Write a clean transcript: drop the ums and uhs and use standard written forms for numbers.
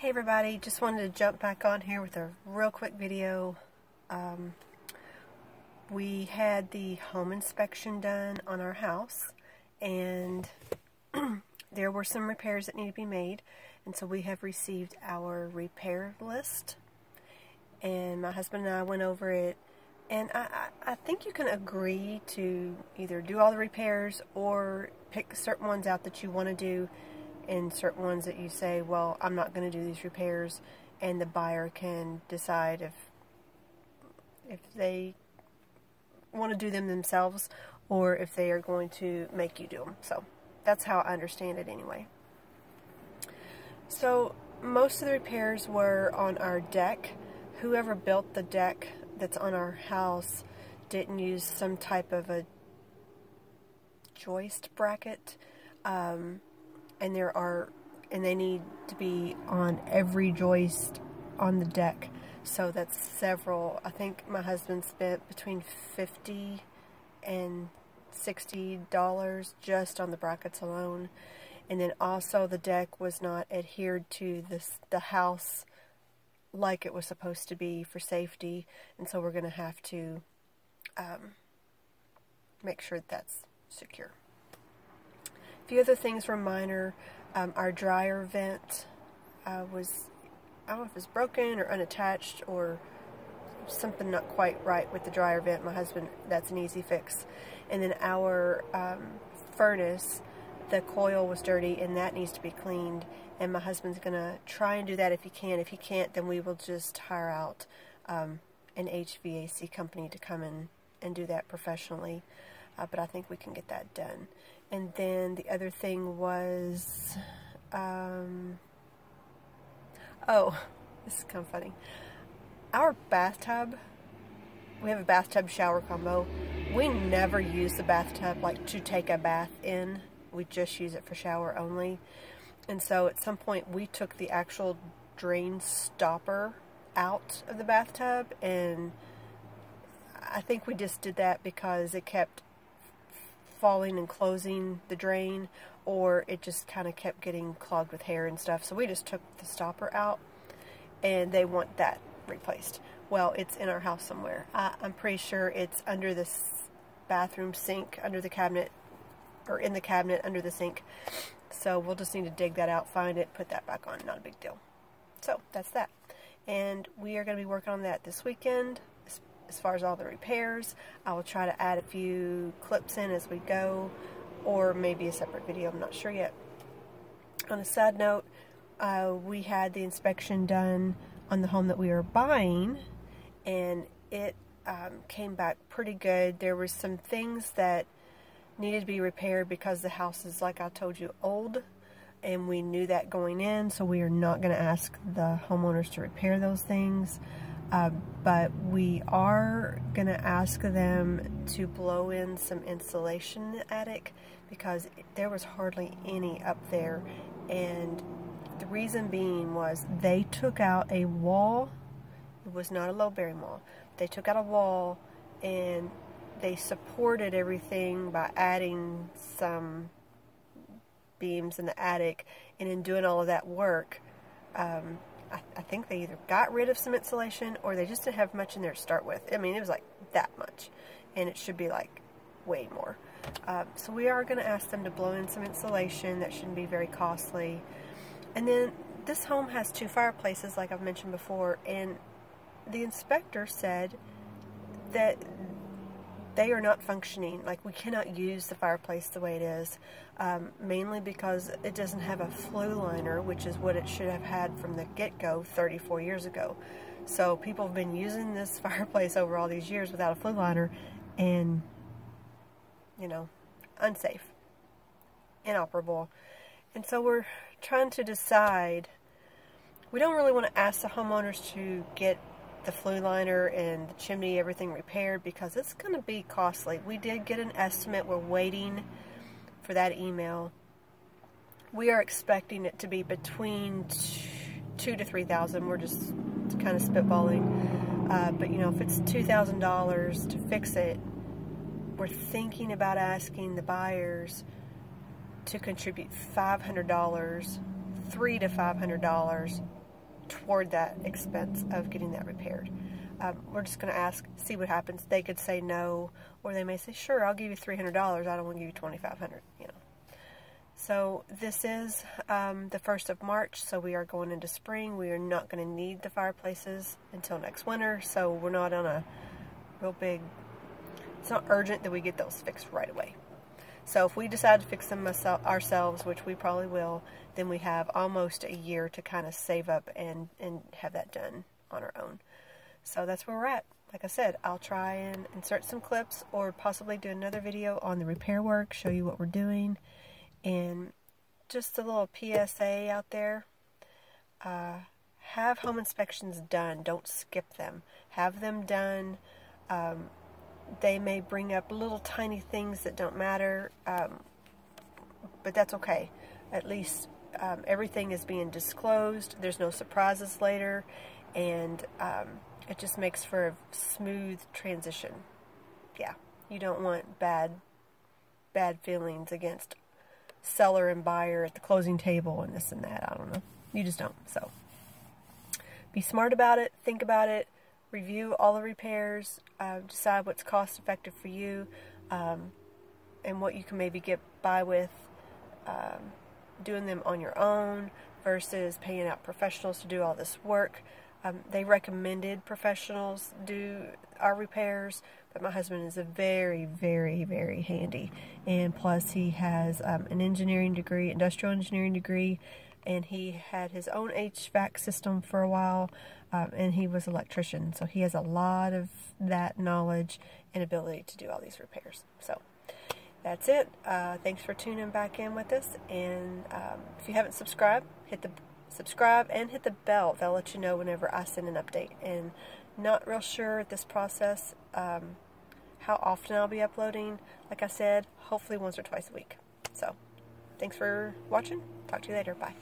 Hey everybody, just wanted to jump back on here with a real quick video. We had the home inspection done on our house, and there were some repairs that need to be made, and so we have received our repair list, and my husband and I went over it, and I think you can agree to either do all the repairs or pick certain ones out that you want to do, and certain ones that you say, well, I'm not going to do these repairs, and the buyer can decide if they want to do them themselves or if they are going to make you do them. So that's how I understand it anyway. So most of the repairs were on our deck. Whoever built the deck that's on our house didn't use some type of a joist bracket, and they need to be on every joist on the deck. So that's several. I think my husband spent between $50 and $60 just on the brackets alone. And then also the deck was not adhered to the house like it was supposed to be for safety, and so we're going to have to make sure that's secure. A few other things were minor. Our dryer vent was, I don't know if it was broken or unattached or something not quite right with the dryer vent. My husband, that's an easy fix. And then our furnace, the coil was dirty and that needs to be cleaned, and my husband's going to try and do that if he can. If he can't, then we will just hire out an HVAC company to come in and do that professionally. But I think we can get that done. And then the other thing was, oh, this is kind of funny. Our bathtub, we have a bathtub shower combo. We never use the bathtub like to take a bath in. We just use it for shower only. And so at some point we took the actual drain stopper out of the bathtub, and I think we just did that because it kept falling and closing the drain, or it just kind of kept getting clogged with hair and stuff. So we just took the stopper out, and they want that replaced. Well, it's in our house somewhere. I'm pretty sure it's under this bathroom sink, under the cabinet, or in the cabinet under the sink. So we'll just need to dig that out, find it, put that back on. Not a big deal. So that's that. And we are going to be working on that this weekend. As far as all the repairs, I will try to add a few clips in as we go, or maybe a separate video, I'm not sure yet. On a side note, we had the inspection done on the home that we were buying, and it came back pretty good. There were some things that needed to be repaired because the house is, like I told you, old, and we knew that going in, so we are not going to ask the homeowners to repair those things. But we are going to ask them to blow in some insulation in the attic because there was hardly any up there, and the reason being was they took out a wall. It was not a load-bearing wall. They took out a wall and they supported everything by adding some beams in the attic, and in doing all of that work, I think they either got rid of some insulation or they just didn't have much in there to start with. I mean, it was like that much, and it should be like way more. So we are going to ask them to blow in some insulation. That shouldn't be very costly. And then this home has 2 fireplaces, like I've mentioned before, and the inspector said that they are not functioning. Like, we cannot use the fireplace the way it is, mainly because it doesn't have a flue liner, which is what it should have had from the get-go 34 years ago. So people have been using this fireplace over all these years without a flue liner, and, you know, unsafe, inoperable. And so we're trying to decide. We don't really want to ask the homeowners to get the flue liner and the chimney, everything repaired, because it's going to be costly. We did get an estimate. We're waiting for that email. We are expecting it to be between $2,000 to $3,000. We're just kind of spitballing. But you know, if it's $2,000 to fix it, we're thinking about asking the buyers to contribute $500, $300 to $500 toward that expense of getting that repaired. We're just going to ask, see what happens. They could say no, or they may say, sure, I'll give you $300. I don't want to give you $2,500, you know. So this is the 1st of March, so we are going into spring. We are not going to need the fireplaces until next winter, so we're not on a real big, it's not urgent that we get those fixed right away. So if we decide to fix them ourselves, which we probably will, then we have almost a year to kind of save up and have that done on our own. So that's where we're at. Like I said, I'll try and insert some clips or possibly do another video on the repair work, show you what we're doing. And just a little PSA out there, have home inspections done. Don't skip them. Have them done. They may bring up little tiny things that don't matter, but that's okay. At least everything is being disclosed. There's no surprises later, and it just makes for a smooth transition. Yeah, you don't want bad feelings against seller and buyer at the closing table and this and that. I don't know. You just don't. So be smart about it. Think about it. Review all the repairs. Decide what's cost effective for you, and what you can maybe get by with doing them on your own versus paying out professionals to do all this work. They recommended professionals do our repairs, but my husband is a very, very, very handy. And plus he has an engineering degree, industrial engineering degree, and he had his own HVAC system for a while, and he was an electrician. So he has a lot of that knowledge and ability to do all these repairs. So that's it. Thanks for tuning back in with us. And if you haven't subscribed, hit the subscribe and hit the bell. They'll let you know whenever I send an update. And not real sure at this process how often I'll be uploading. Like I said, hopefully once or twice a week. So thanks for watching. Talk to you later. Bye.